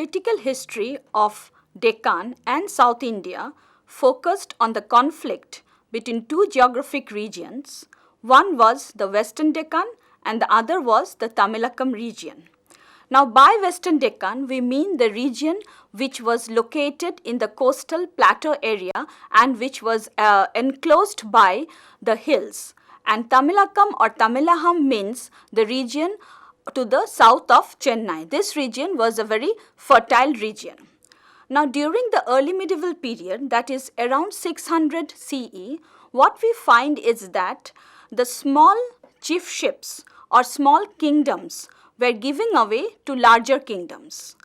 political history of Deccan and South India focused on the conflict between two geographic regions. One was the Western Deccan and the other was the Tamilakam region. Now, by Western Deccan, we mean the region which was located in the coastal plateau area and which was enclosed by the hills. And Tamilakam or Tamilaham means the region to the south of Chennai. This region was a very fertile region. Now, during the early medieval period, that is around 600 CE, what we find is that the small chiefships or small kingdoms were giving away to larger kingdoms.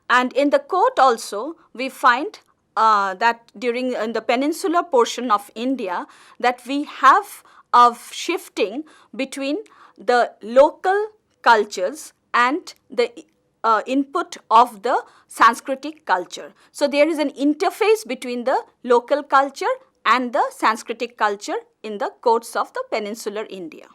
And in the court also, we find that during in the peninsular portion of India, that we have a shifting between the local cultures and the input of the Sanskritic culture. So there is an interface between the local culture and the Sanskritic culture in the courts of the peninsular India.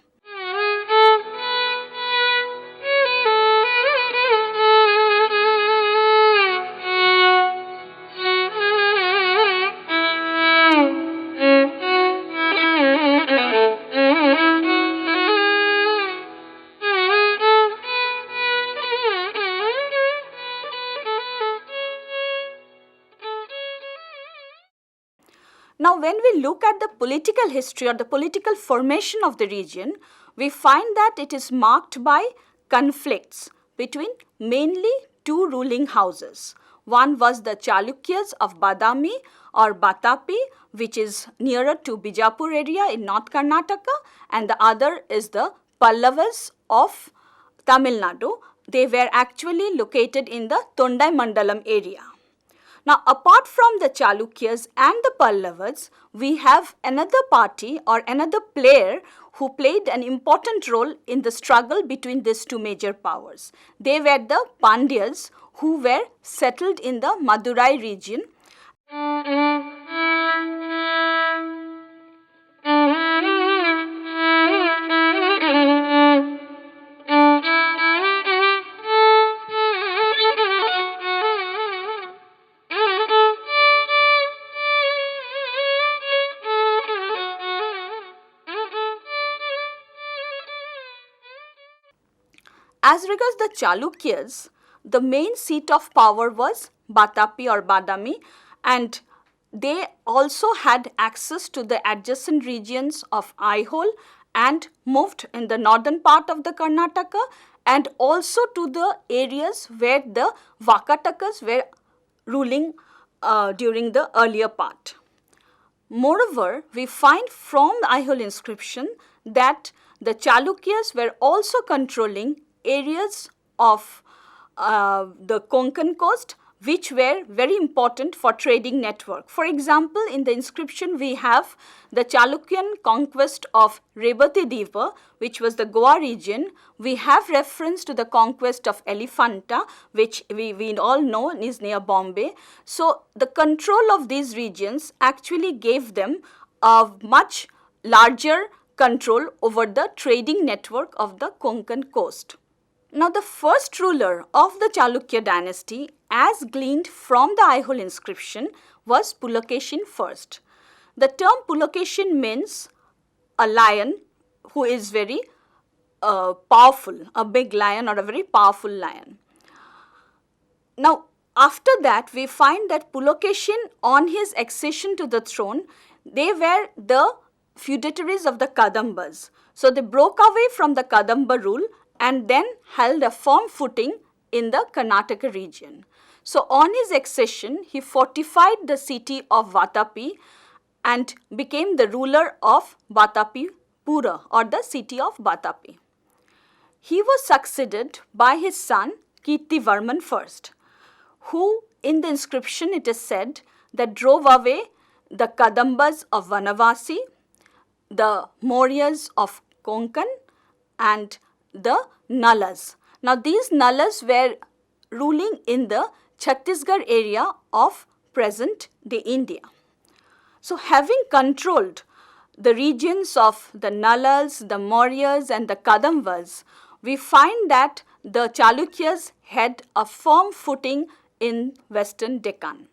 Now, when we look at the political history or the political formation of the region, we find that it is marked by conflicts between mainly two ruling houses. One was the Chalukyas of Badami or Batapi, which is nearer to Bijapur area in North Karnataka, and the other is the Pallavas of Tamil Nadu. They were actually located in the Tondai Mandalam area. Now, apart from the Chalukyas and the Pallavas, we have another party or another player who played an important role in the struggle between these two major powers. They were the Pandyas, who were settled in the Madurai region. As regards the Chalukyas, the main seat of power was Batapi or Badami, and they also had access to the adjacent regions of Aihole and moved in the northern part of the Karnataka and also to the areas where the Vakatakas were ruling during the earlier part. Moreover, we find from the Aihole inscription that the Chalukyas were also controlling areas of the Konkan coast, which were very important for trading network. For example, in the inscription we have the Chalukyan conquest of Rebati Dipa, which was the Goa region. We have reference to the conquest of Elephanta, which we all know is near Bombay. So the control of these regions actually gave them a much larger control over the trading network of the Konkan coast. Now, the first ruler of the Chalukya dynasty, as gleaned from the Aihole inscription, was Pulakeshin I. The term Pulakeshin means a lion who is very powerful, a big lion or a very powerful lion. Now, after that, we find that Pulakeshin, on his accession to the throne, they were the feudatories of the Kadambas. So, they broke away from the Kadamba rule and then held a firm footing in the Karnataka region. So, on his accession, he fortified the city of Vatapi and became the ruler of Vatapi Pura or the city of Vatapi. He was succeeded by his son Kirtivarman I, who in the inscription it is said that drove away the Kadambas of Vanavasi, the Mauryas of Konkan and the Nalas. Now, these Nalas were ruling in the Chhattisgarh area of present day India. So, having controlled the regions of the Nalas, the Mauryas and the Kadambas, we find that the Chalukyas had a firm footing in western Deccan.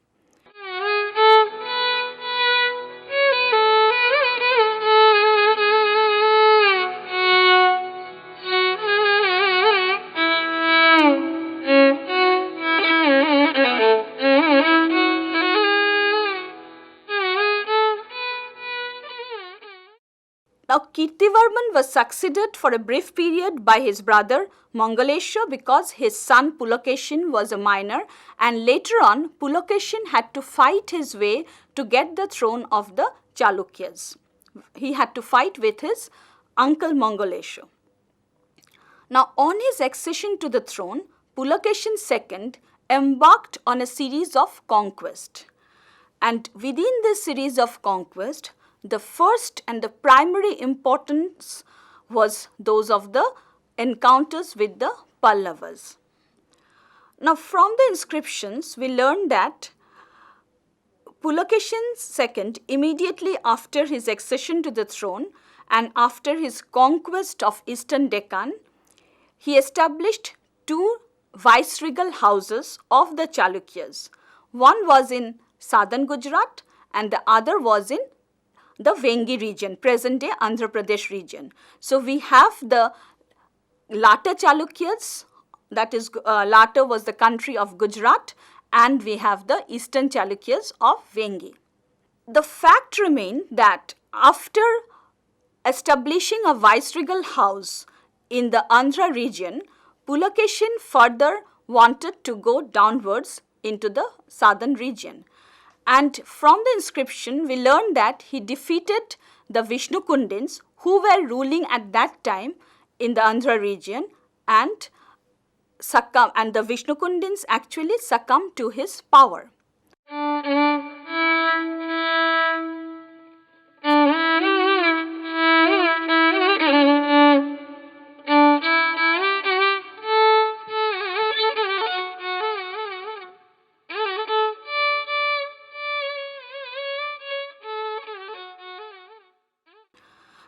Now, Kirtivarman was succeeded for a brief period by his brother Mangalesha because his son Pulakeshin was a minor, and later on Pulakeshin had to fight his way to get the throne of the Chalukyas. He had to fight with his uncle Mangalesha. Now, on his accession to the throne, Pulakeshin II embarked on a series of conquests. And within this series of conquests, the first and the primary importance was those of the encounters with the Pallavas. Now, from the inscriptions, we learn that Pulakeshin II, immediately after his accession to the throne and after his conquest of eastern Deccan, he established two viceregal houses of the Chalukyas. One was in southern Gujarat and the other was in the Vengi region, present-day Andhra Pradesh region. So, we have the latter Chalukyas, that is latter was the country of Gujarat, and we have the eastern Chalukyas of Vengi. The fact remains that after establishing a viceregal house in the Andhra region, Pulakeshin further wanted to go downwards into the southern region. And from the inscription, we learn that he defeated the Vishnukundins who were ruling at that time in the Andhra region, and the Vishnukundins actually succumbed to his power.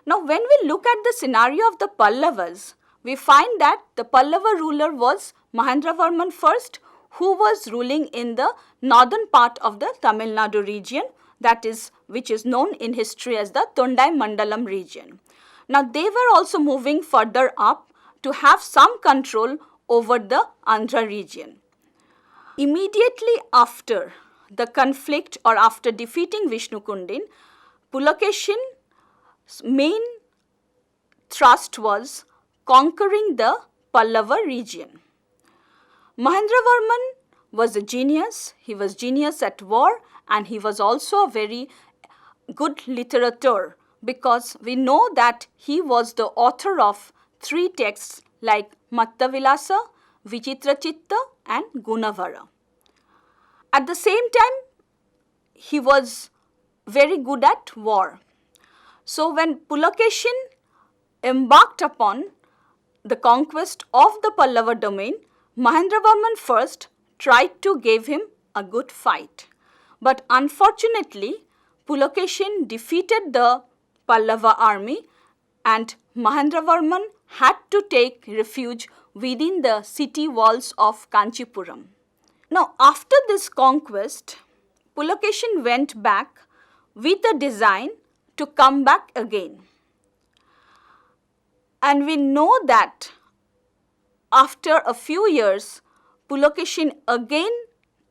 Now, when we look at the scenario of the Pallavas, we find that the Pallava ruler was Mahendravarman I, who was ruling in the northern part of the Tamil Nadu region, which is known in history as the Tondai Mandalam region. Now, they were also moving further up to have some control over the Andhra region. Immediately after the conflict or after defeating Vishnukundin, Pulakeshin's main thrust was conquering the Pallava region. Mahendravarman was a genius. He was genius at war, and he was also a very good literator, because we know that he was the author of 3 texts like Mattavilasa, Vichitrachitta and Gunavara. At the same time, he was very good at war. So, when Pulakeshin embarked upon the conquest of the Pallava domain, Mahendravarman I tried to give him a good fight. But unfortunately, Pulakeshin defeated the Pallava army, and Mahendravarman had to take refuge within the city walls of Kanchipuram. Now, after this conquest, Pulakeshin went back with a design to come back again. And we know that after a few years, Pulakeshin again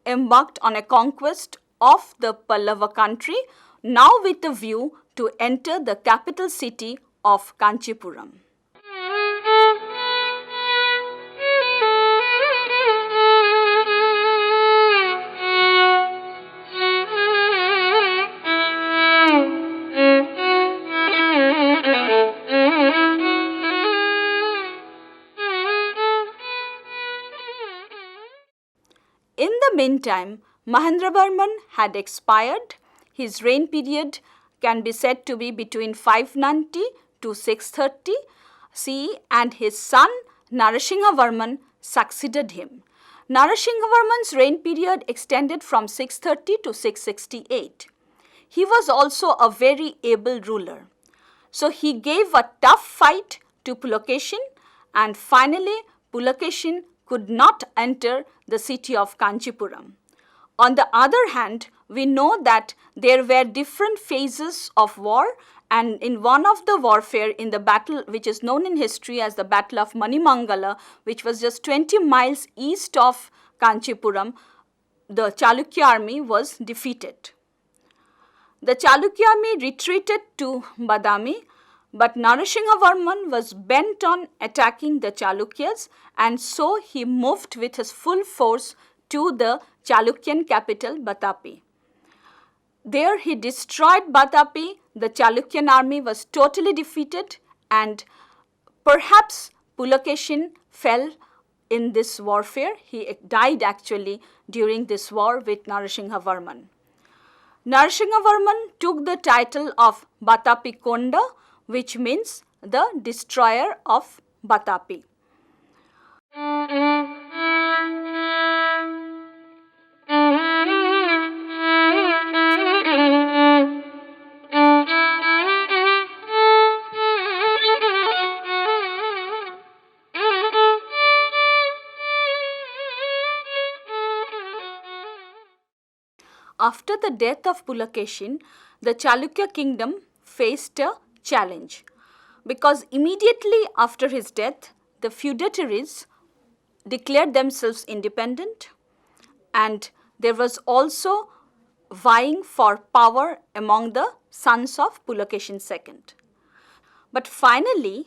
embarked on a conquest of the Pallava country, now with a view to enter the capital city of Kanchipuram. In the meantime, Mahendravarman had expired. His reign period can be said to be between 590 to 630 CE, and his son Narasinghavarman succeeded him. Narasinghavarman's reign period extended from 630 to 668. He was also a very able ruler. So he gave a tough fight to Pulakeshin, and finally Pulakeshin could not enter the city of Kanchipuram. On the other hand, we know that there were different phases of war, and in one of the warfare, in the battle which is known in history as the Battle of Manimangala, which was just 20 miles east of Kanchipuram, the Chalukya army was defeated. The Chalukya army retreated to Badami, but Narasimhavarman was bent on attacking the Chalukyas, and so he moved with his full force to the Chalukyan capital Batapi. There he destroyed Batapi, the Chalukyan army was totally defeated, and perhaps Pulakeshin fell in this warfare. He died actually during this war with Narasimhavarman. Narasimhavarman took the title of Batapi Konda, which means the destroyer of Batapi. After the death of Pulakeshin, the Chalukya kingdom faced a challenge because immediately after his death, the feudatories declared themselves independent, and there was also vying for power among the sons of Pulakeshin II. But finally,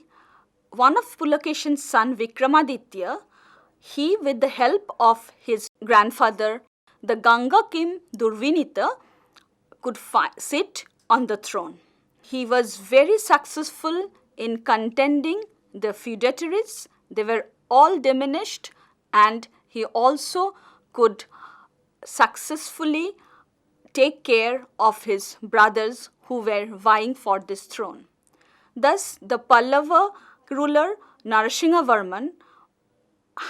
one of Pulakeshin's son, Vikramaditya, he, with the help of his grandfather, the Ganga King Durvinita, could sit on the throne. He was very successful in contending the feudatories. They were all diminished, and he also could successfully take care of his brothers who were vying for this throne. Thus, the Pallava ruler Narasimhavarman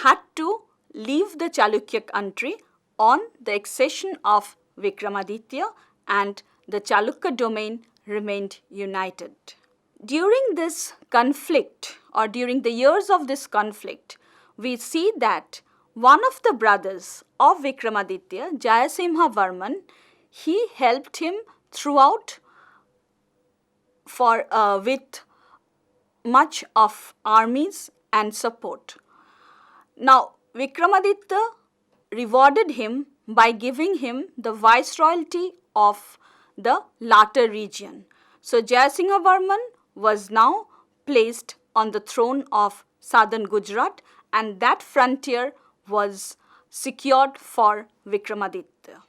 had to leave the Chalukya country on the accession of Vikramaditya, and the Chalukya domain remained united. During this conflict, or during the years of this conflict, we see that one of the brothers of Vikramaditya, Jayasimhavarman, he helped him throughout with much of armies and support. Now, Vikramaditya rewarded him by giving him the viceroyalty of the latter region. So Jayasimhavarman was now placed on the throne of southern Gujarat, and that frontier was secured for Vikramaditya.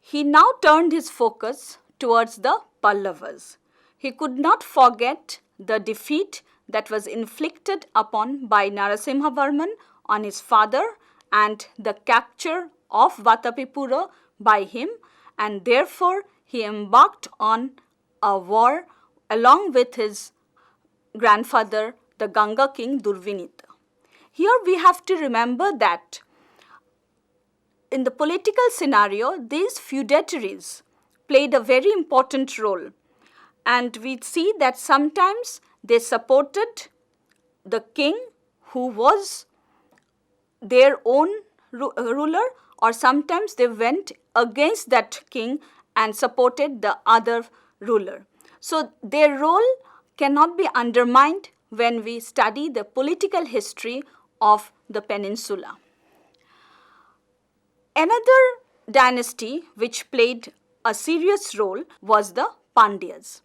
He now turned his focus towards the Pallavas. He could not forget the defeat that was inflicted upon by Narasimhavarman on his father and the capture of Vatapipura by him, and therefore he embarked on a war along with his grandfather, the Ganga king Durvinita. Here we have to remember that in the political scenario, these feudatories played a very important role, and we see that sometimes they supported the king who was their own ruler, or sometimes they went against that king and supported the other ruler. So their role cannot be undermined when we study the political history of the peninsula. Another dynasty which played a serious role was the Pandyas.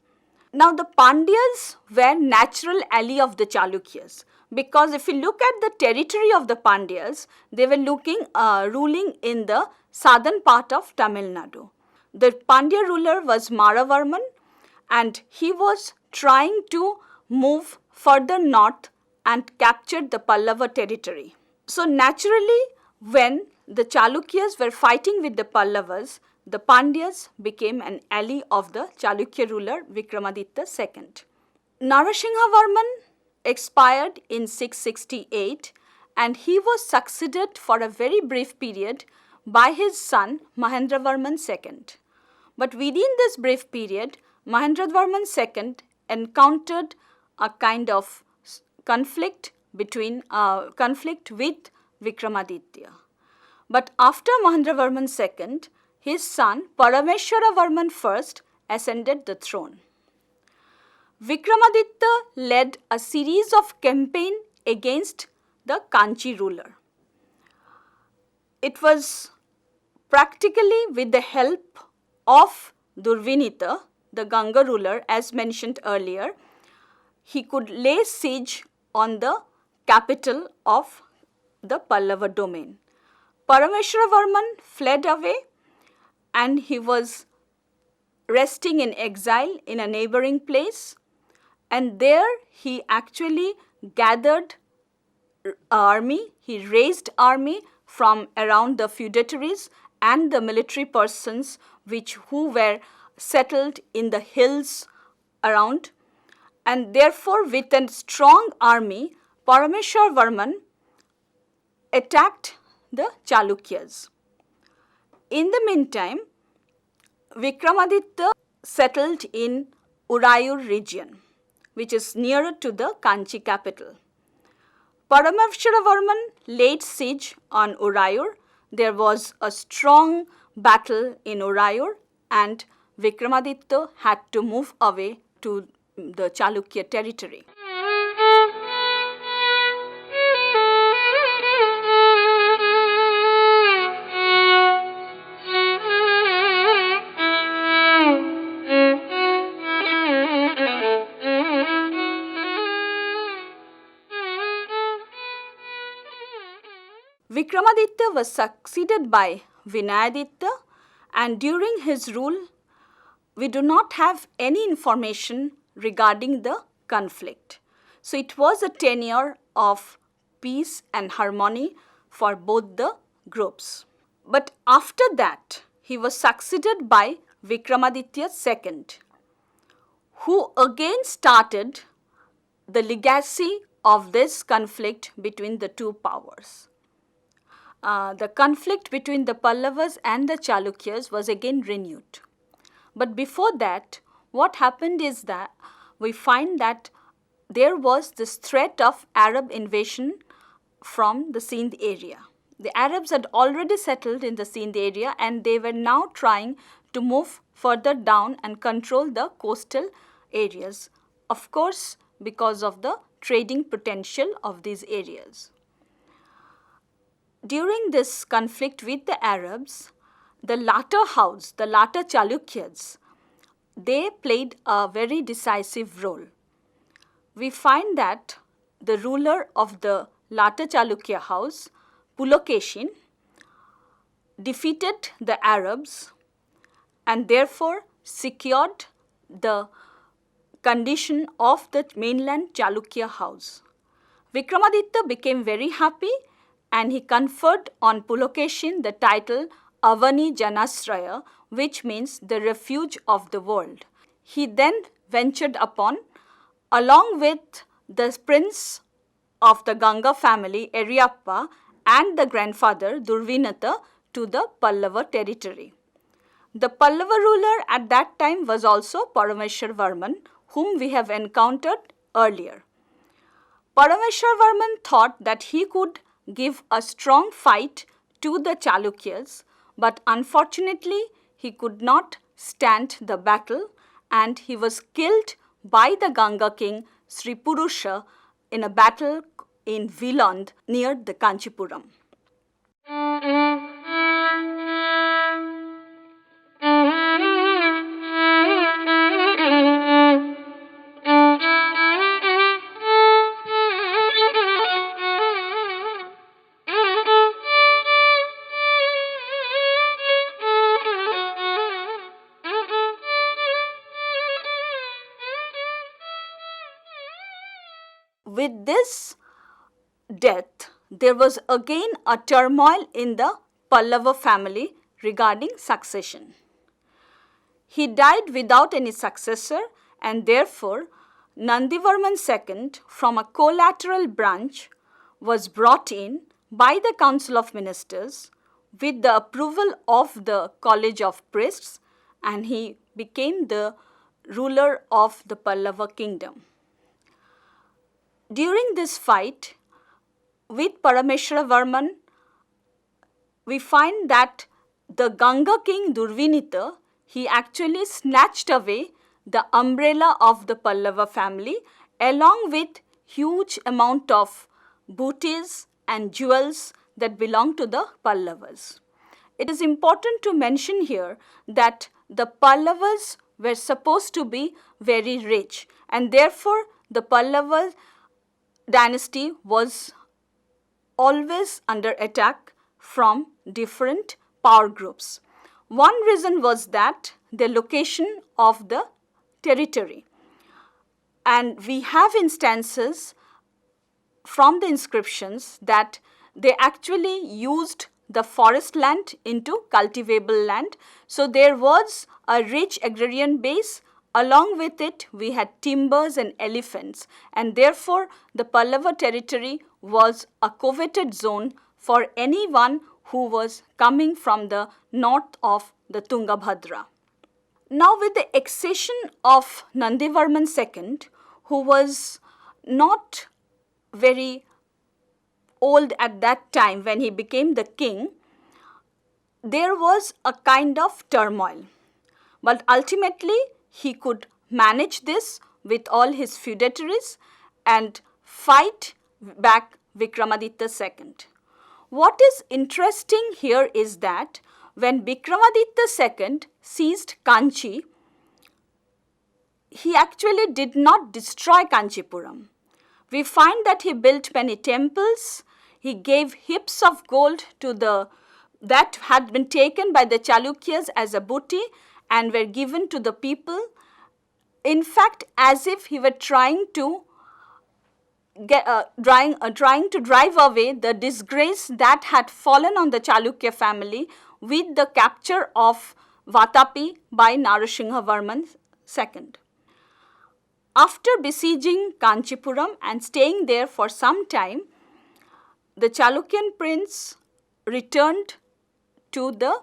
Now the Pandyas were natural ally of the Chalukyas, because if you look at the territory of the Pandyas, they were ruling in the southern part of Tamil Nadu. The Pandya ruler was Maravarman, and he was trying to move further north and capture the Pallava territory. So naturally, when the Chalukyas were fighting with the Pallavas, the Pandyas became an ally of the Chalukya ruler Vikramaditya II. Narasimhavarman expired in 668, and he was succeeded for a very brief period by his son Mahendravarman II. But within this brief period, Mahendravarman II encountered a kind of conflict with Vikramaditya. But after Mahendravarman II, his son Parameshwaravarman I ascended the throne. Vikramaditya led a series of campaigns against the Kanchi ruler. It was practically with the help of Durvinita, the Ganga ruler, as mentioned earlier, he could lay siege on the capital of the Pallava domain. Parameshwaravarman fled away and he was resting in exile in a neighboring place, and there he actually gathered army, he raised army from around the feudatories and the military persons who were settled in the hills around, and therefore with a strong army Parameshwaravarman attacked the Chalukyas. In the meantime, Vikramaditya settled in Urayur region, which is nearer to the Kanchi capital. Parameshwaravarman laid siege on Urayur. There was a strong battle in Urayur and Vikramaditya had to move away to the Chalukya territory. Vikramaditya was succeeded by Vinayaditya, and during his rule, we do not have any information regarding the conflict. So it was a tenure of peace and harmony for both the groups. But after that, he was succeeded by Vikramaditya II, who again started the legacy of this conflict between the two powers. The conflict between the Pallavas and the Chalukyas was again renewed. But before that, what happened is that we find that there was this threat of Arab invasion from the Sindh area. The Arabs had already settled in the Sindh area and they were now trying to move further down and control the coastal areas, of course, because of the trading potential of these areas. During this conflict with the Arabs, the latter house, the latter Chalukyas, they played a very decisive role. We find that the ruler of the latter Chalukya house, Pulokeshin, defeated the Arabs and therefore secured the condition of the mainland Chalukya house. Vikramaditya became very happy and he conferred on Pulokeshin the title Avani Janasraya, which means the refuge of the world. He then ventured upon, along with the prince of the Ganga family, Eriyappa, and the grandfather, Durvinata, to the Pallava territory. The Pallava ruler at that time was also Parameshwaravarman, whom we have encountered earlier. Parameshwaravarman thought that he could give a strong fight to the Chalukyas, but unfortunately he could not stand the battle and he was killed by the Ganga king Sri Purusha in a battle in Viland near the Kanchipuram. With this death, there was again a turmoil in the Pallava family regarding succession. He died without any successor and therefore Nandivarman II from a collateral branch was brought in by the Council of Ministers with the approval of the College of Priests and he became the ruler of the Pallava kingdom. During this fight, with Parameshwara Varman, we find that the Ganga king Durvinita, he actually snatched away the umbrella of the Pallava family along with huge amount of booties and jewels that belong to the Pallavas. It is important to mention here that the Pallavas were supposed to be very rich, and therefore the Pallava dynasty was always under attack from different power groups. One reason was that the location of the territory. And we have instances from the inscriptions that they actually used the forest land into cultivable land. So there was a rich agrarian base. Along with it, we had timbers and elephants, and therefore the Pallava territory was a coveted zone for anyone who was coming from the north of the Tungabhadra. Now, with the accession of Nandivarman II, who was not very old at that time when he became the king, there was a kind of turmoil. But ultimately, he could manage this with all his feudatories and fight back Vikramaditya II. What is interesting here is that when Vikramaditya II seized Kanchi, he actually did not destroy Kanchipuram. We find that he built many temples, he gave heaps of gold to that had been taken by the Chalukyas as a booty and were given to the people, in fact as if he were trying to drive away the disgrace that had fallen on the Chalukya family with the capture of Vatapi by Narasinghavarman II. After besieging Kanchipuram and staying there for some time, the Chalukyan prince returned to the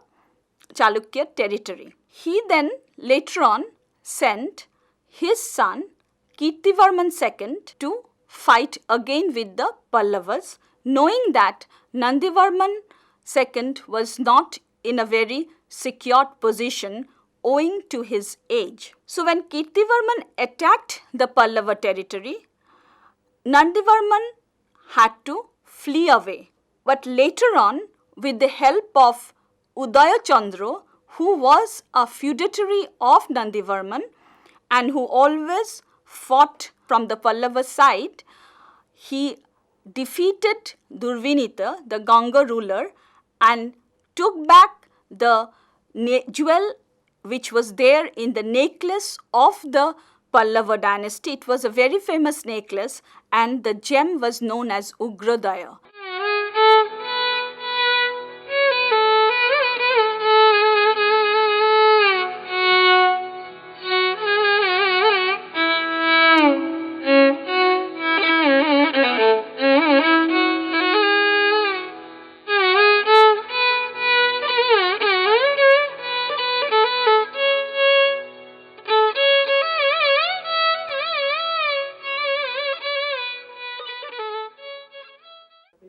Chalukya territory. He then later on sent his son Kirtivarman II to fight again with the Pallavas, knowing that Nandivarman II was not in a very secure position owing to his age. So when Kirtivarman attacked the Pallava territory, Nandivarman had to flee away. But later on, with the help of Udaya Chandra, who was a feudatory of Nandivarman and who always fought from the Pallava side, he defeated Durvinita, the Ganga ruler, and took back the jewel which was there in the necklace of the Pallava dynasty. It was a very famous necklace, and the gem was known as Ugradaya.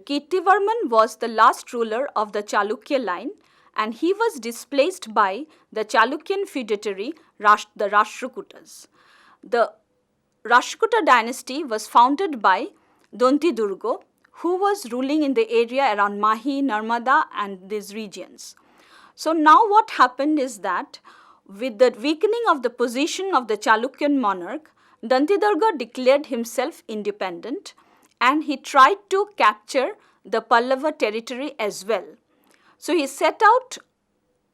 Kirtivarman was the last ruler of the Chalukya line, and he was displaced by the Chalukyan feudatory the Rashtrakutas. The Rashtrakuta dynasty was founded by Donti Durga, who was ruling in the area around Mahi, Narmada and these regions. So now what happened is that with the weakening of the position of the Chalukyan monarch, Danti Durga declared himself independent, and he tried to capture the Pallava territory as well. So he set out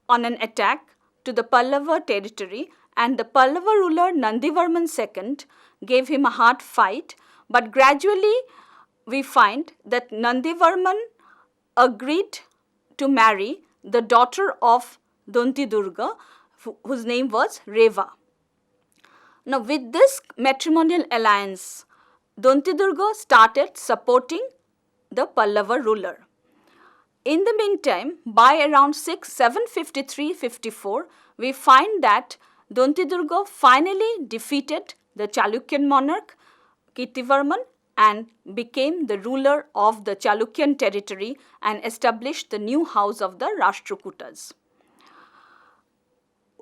on an attack to the Pallava territory, and the Pallava ruler Nandivarman II gave him a hard fight, but gradually we find that Nandivarman agreed to marry the daughter of Donti Durga, whose name was Reva. Now with this matrimonial alliance, Donti Durga started supporting the Pallava ruler. In the meantime, by around 753-54, we find that Donti Durga finally defeated the Chalukyan monarch Kirtivarman and became the ruler of the Chalukyan territory and established the new house of the Rashtrakutas.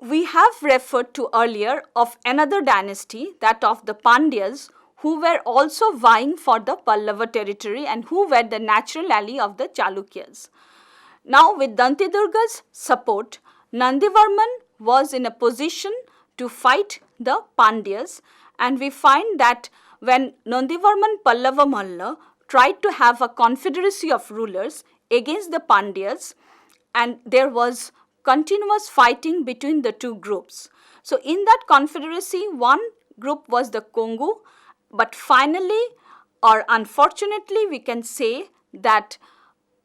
We have referred to earlier of another dynasty, that of the Pandyas, who were also vying for the Pallava territory and who were the natural ally of the Chalukyas. Now, with Dantidurga's support, Nandivarman was in a position to fight the Pandyas, and we find that when Nandivarman Pallava Malla tried to have a confederacy of rulers against the Pandyas, and there was continuous fighting between the two groups. So, in that confederacy, one group was the Kongu, but finally, or unfortunately, we can say that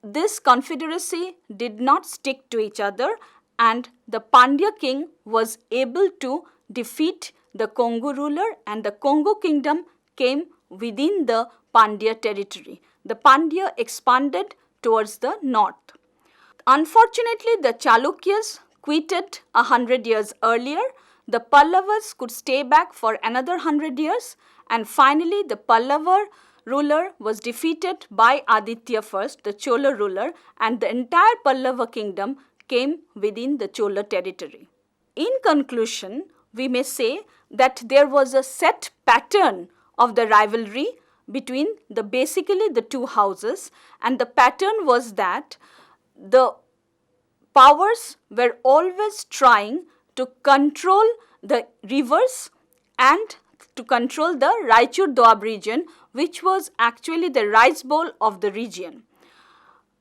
this confederacy did not stick to each other, and the Pandya king was able to defeat the Kongu ruler, and the Kongu kingdom came within the Pandya territory. The Pandya expanded towards the north. Unfortunately, the Chalukyas quitted 100 years earlier. The Pallavas could stay back for another 100 years, and finally the Pallava ruler was defeated by Aditya first, the Chola ruler, and the entire Pallava kingdom came within the Chola territory. In conclusion, we may say that there was a set pattern of the rivalry between basically the two houses, and the pattern was that the powers were always trying to control the rivers and to control the Raichur Doab region, which was actually the rice bowl of the region.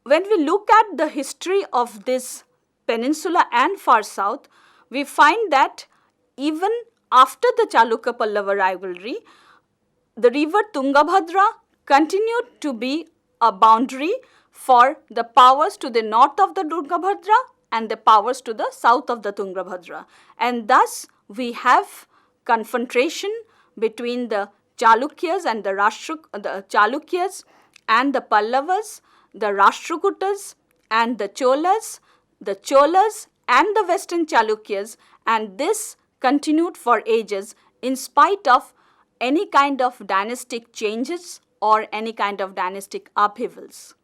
When we look at the history of this peninsula and far south, we find that even after the Chalukya Pallava rivalry, the river Tungabhadra continued to be a boundary for the powers to the north of the Tungabhadra and the powers to the south of the Tungabhadra. And thus, we have confrontation between the Chalukyas and the Chalukyas and the Pallavas, the Rashtrakutas and the Cholas and the Western Chalukyas, and this continued for ages in spite of any kind of dynastic changes or any kind of dynastic upheavals.